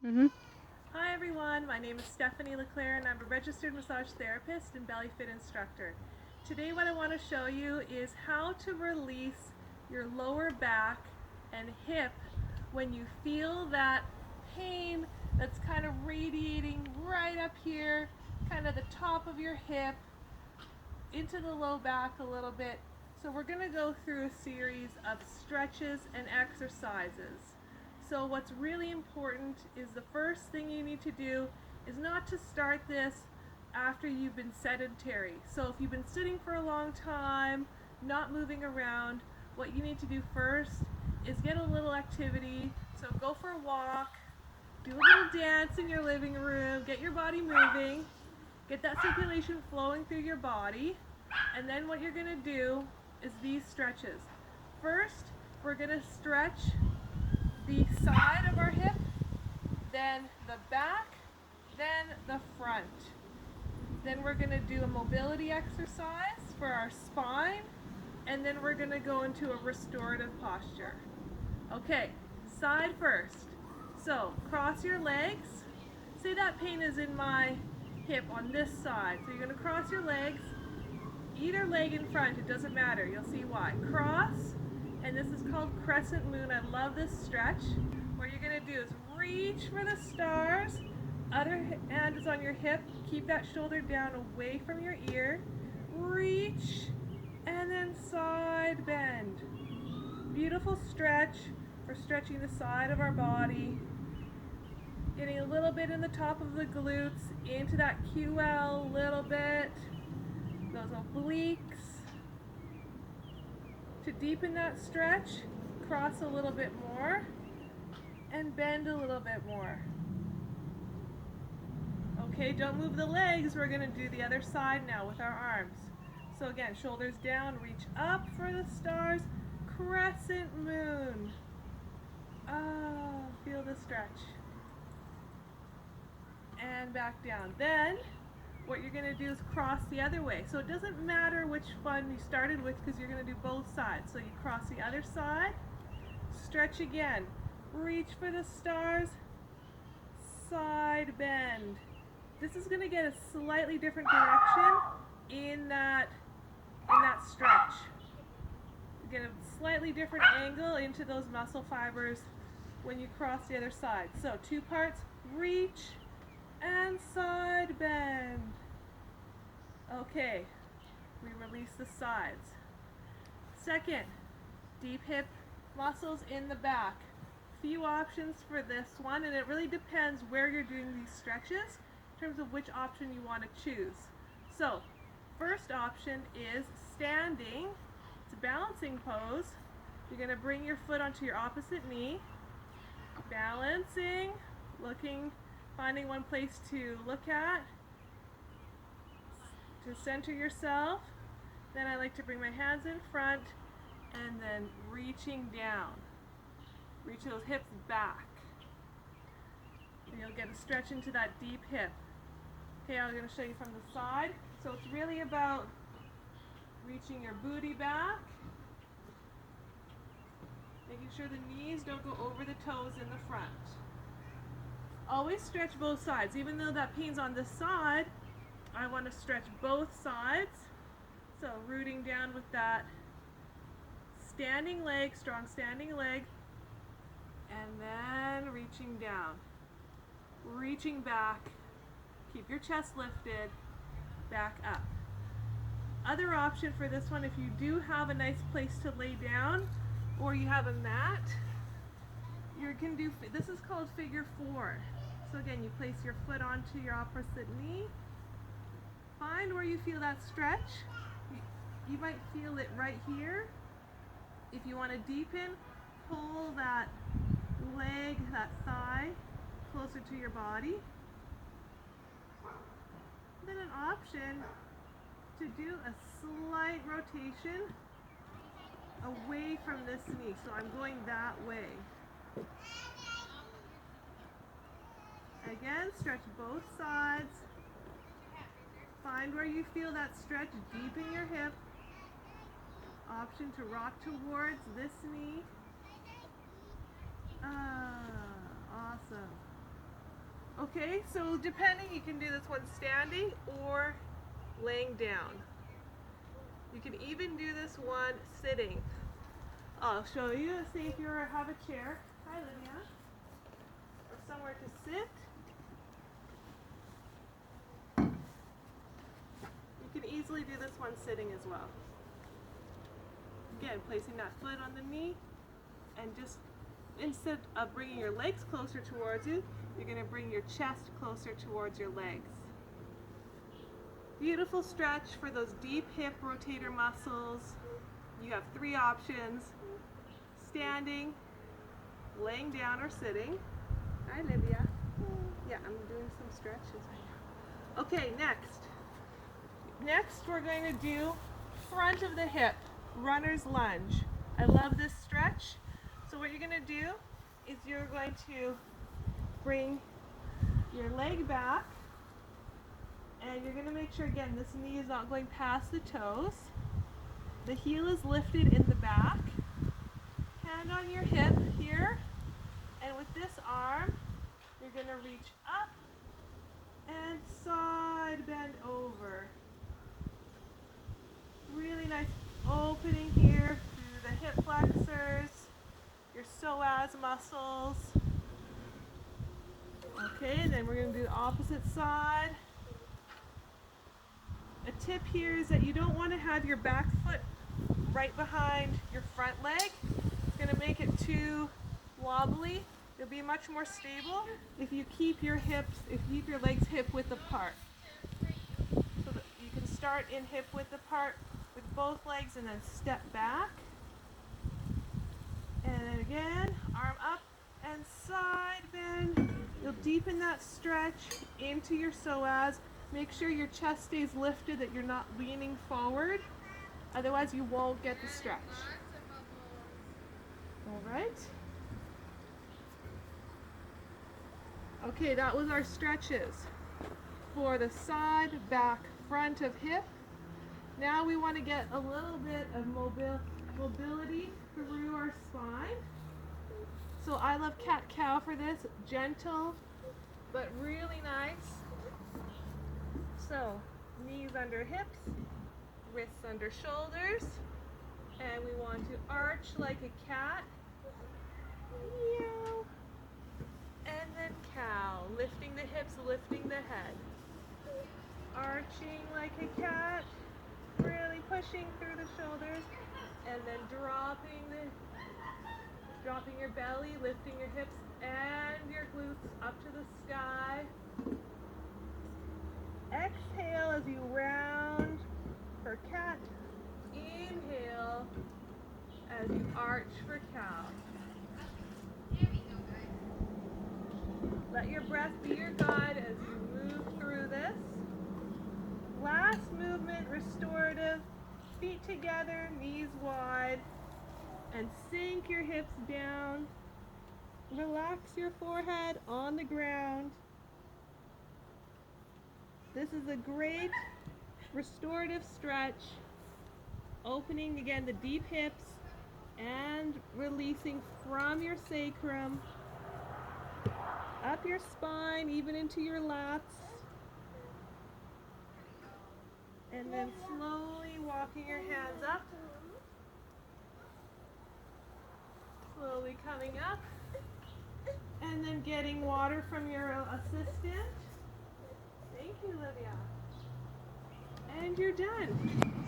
Mm-hmm. Hi everyone, my name is Stephanie LeClair and I'm a registered massage therapist and belly fit instructor. Today what I want to show you is how to release your lower back and hip when you feel that pain that's kind of radiating right up here, kind of the top of your hip, into the low back a little bit. So we're going to go through a series of stretches and exercises. So what's really important is the first thing you need to do is not to start this after you've been sedentary. So if you've been sitting for a long time, not moving around, what you need to do first is get a little activity. So go for a walk, do a little dance in your living room, get your body moving, get that circulation flowing through your body, and then what you're going to do is these stretches. First, we're going to stretch the side of our hip, then the back, then the front. Then we're going to do a mobility exercise for our spine, and then we're going to go into a restorative posture. Okay, side first. So cross your legs. Say that pain is in my hip on this side. So you're going to cross your legs, either leg in front, it doesn't matter. You'll see why. Cross, and this is called crescent moon. I love this stretch. What you're going to do is reach for the stars. Other hand is on your hip. Keep that shoulder down away from your ear. Reach, and then side bend. Beautiful stretch for stretching the side of our body. Getting a little bit in the top of the glutes, into that QL a little bit. Those obliques. To deepen that stretch, cross a little bit more and bend a little bit more. Okay, don't move the legs. We're going to do the other side now with our arms. So again, shoulders down, reach up for the stars, crescent moon. Feel the stretch. And back down. Then what you're going to do is cross the other way. So it doesn't matter which one you started with because you're going to do both sides. So you cross the other side, stretch again, reach for the stars, side bend. This is going to get a slightly different direction in that stretch. You get a slightly different angle into those muscle fibers when you cross the other side. So 2 parts, reach and side bend. Okay, we release the sides. Second, deep hip muscles in the back. Few options for this one, and it really depends where you're doing these stretches in terms of which option you want to choose. So, first option is standing. It's a balancing pose. You're going to bring your foot onto your opposite knee, balancing, finding one place to look at, to center yourself. Then I like to bring my hands in front and then reaching down. Reach those hips back. And you'll get a stretch into that deep hip. Okay, I'm going to show you from the side. So it's really about reaching your booty back, making sure the knees don't go over the toes in the front. Always stretch both sides. Even though that pain's on this side, I want to stretch both sides. So rooting down with that standing leg, strong standing leg, and then reaching down. Reaching back. Keep your chest lifted. Back up. Other option for this one, if you do have a nice place to lay down or you have a mat, you can do, this is called figure 4. So again, you place your foot onto your opposite knee. Find where you feel that stretch. You might feel it right here. If you want to deepen, pull that leg, that thigh, closer to your body. Then an option to do a slight rotation away from this knee. So I'm going that way. Again, stretch both sides. Find where you feel that stretch, deepen your hip. Option to rock towards this knee. Awesome. Okay, so depending, you can do this one standing or laying down. You can even do this one sitting. I'll show you. See if you have a chair. Hi, Lydia. Or somewhere to sit. You can easily do this one sitting as well. Again, placing that foot on the knee, and just instead of bringing your legs closer towards you, you're going to bring your chest closer towards your legs. Beautiful stretch for those deep hip rotator muscles. You have 3 options: standing, laying down, or sitting. Hi, Livia. Yeah, I'm doing some stretches right now. Okay, next. Next, we're going to do front of the hip, runner's lunge. I love this stretch. So what you're going to do is you're going to bring your leg back, and you're going to make sure, again, this knee is not going past the toes. The heel is lifted in the back. Hand on your hip here, and with this arm, you're going to reach up and side bend over. Really nice opening here through the hip flexors, your psoas muscles. Okay, and then we're going to do the opposite side. A tip here is that you don't want to have your back foot right behind your front leg. It's going to make it too wobbly. You'll be much more stable if you keep your legs hip width apart. So that you can start in hip width apart with both legs and then step back. And then again, arm up and side bend. You'll deepen that stretch into your psoas. Make sure your chest stays lifted, that you're not leaning forward. Otherwise, you won't get the stretch. All right. Okay, that was our stretches for the side, back, front of hip. Now we want to get a little bit of mobility through our spine. So I love cat-cow for this. Gentle, but really nice. So knees under hips, wrists under shoulders, and we want to arch like a cat. Meow. And then cow, lifting the hips, lifting the head. Arching like a cat, really pushing through the shoulders, and then dropping your belly, lifting your hips and your glutes up to the sky. Exhale as you round for cat. Inhale as you arch for cow. Let your breath be your guide as you move through this. Last movement, restorative. Feet together, knees wide, and sink your hips down. Relax your forehead on the ground. This is a great restorative stretch. Opening again the deep hips and releasing from your sacrum, up your spine, even into your lats. And then slowly walking your hands up. Slowly coming up. And then getting water from your assistant. Thank you, Livia. And you're done.